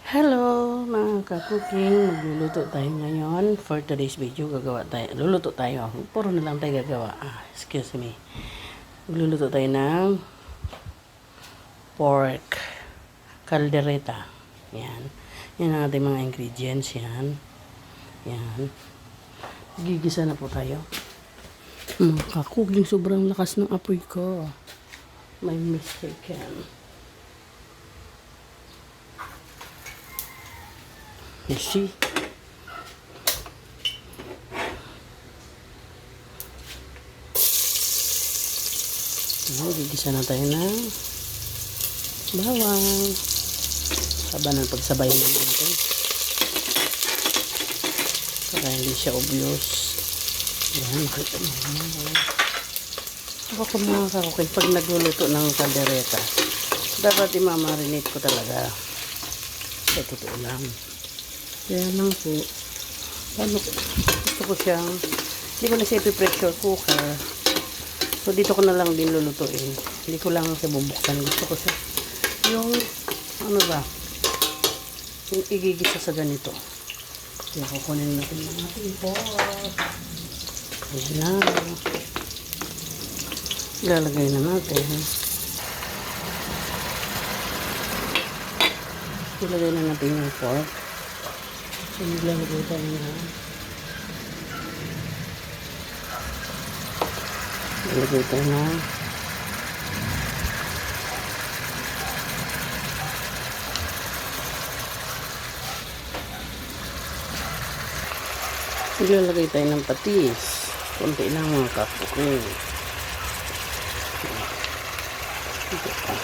Hello mga ka-cooking, magluluto tayo ngayon. For today's video, luluto tayo. Puro na lang tayo gagawa. Excuse me. Magluluto tayo ng pork caldereta. Yan. Yan ang ating mga ingredients. Yan. Yan. Gigisa na po tayo. Mga ka-cooking, sobrang lakas ng apoy ko. May mistake yan. You see? Gigisa na tayo ng bawang. Sabanan pagsabayan natin. Para hindi siya obvious. Yan, makita mo. Ako mga kakukay, pag nagluluto ng kaldereta, dapat imamarinate ko talaga. Sa totoo lang. Kaya lang po, gusto ko siyang, hindi ko na siya ipipressure cooker. So, dito ko na lang din lulutuin. Hindi ko lang siya bubuksan. Gusto ko siya, yung, ano ba, yung igigisa sa ganito. Kaya kukunin natin yung ating pork. Ayan na. Ilalagay na natin. Ilagay na natin yung pork. So, naglalagay tayo na. Naglalagay tayo na. Naglalagay tayo ng patis. Kunti lang mga kapukin. Ito pa.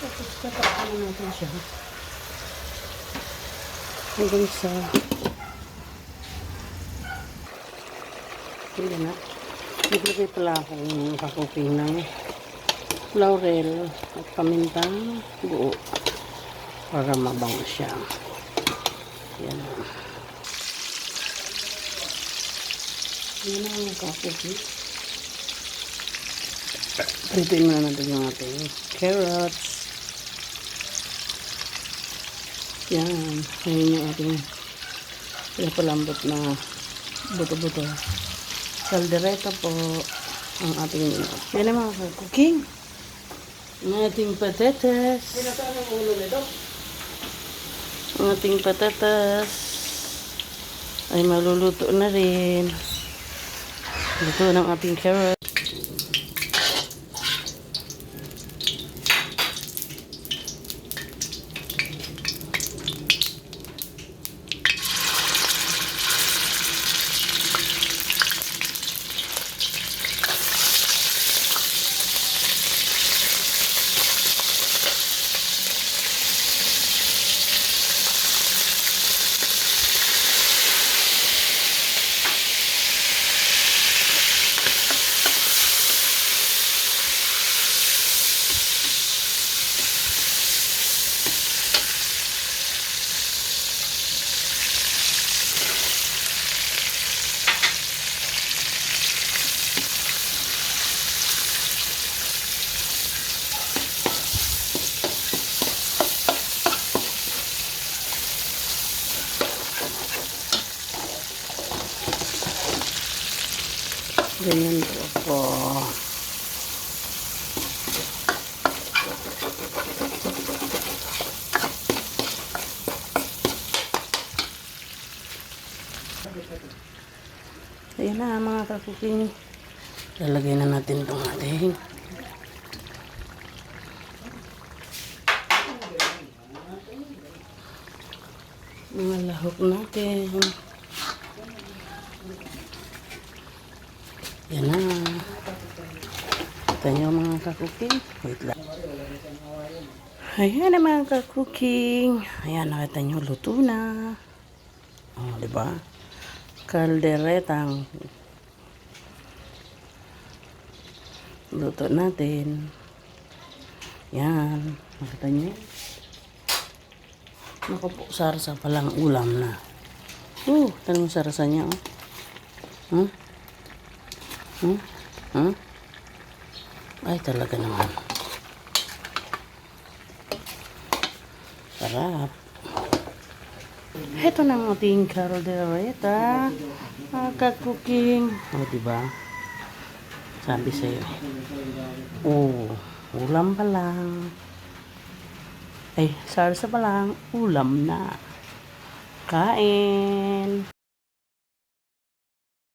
Tapos tatakpan natin siya. Hanggang sa hindi na naglagay pala akong kakuping ng laurel at pamintang buo para mabango siya. Yan yan ang kakuping. Prituin muna natin yung ating carrots. Yan, ayun yung ating pinapalambot na buto-buto. Caldereta po ang ating yan ang mga cooking. Ang ating patatas. Ang ating patatas ay maluluto na rin. Luto ng ating carrot. Ganyan po ako. Ayan na mga kakuking. Lalagay na natin itong ating mga lahok natin. Yan na. Ito nyo mga ka-cooking. Wait lang. Ayan na mga ka-cooking. Ayan, nakita nyo, luto na. O, diba? Kalderetang luto natin. Yan. Nakita nyo? Naku po, sarsa palang ulam na. Tanong sarsa niya, oh. Ay, talaga naman. Sarap. Heto na ang ating caldereta. Cooking. O, diba? Sabi sa'yo. Oh, ulam pa lang. Ay, salsa pa lang. Ulam na. Kain.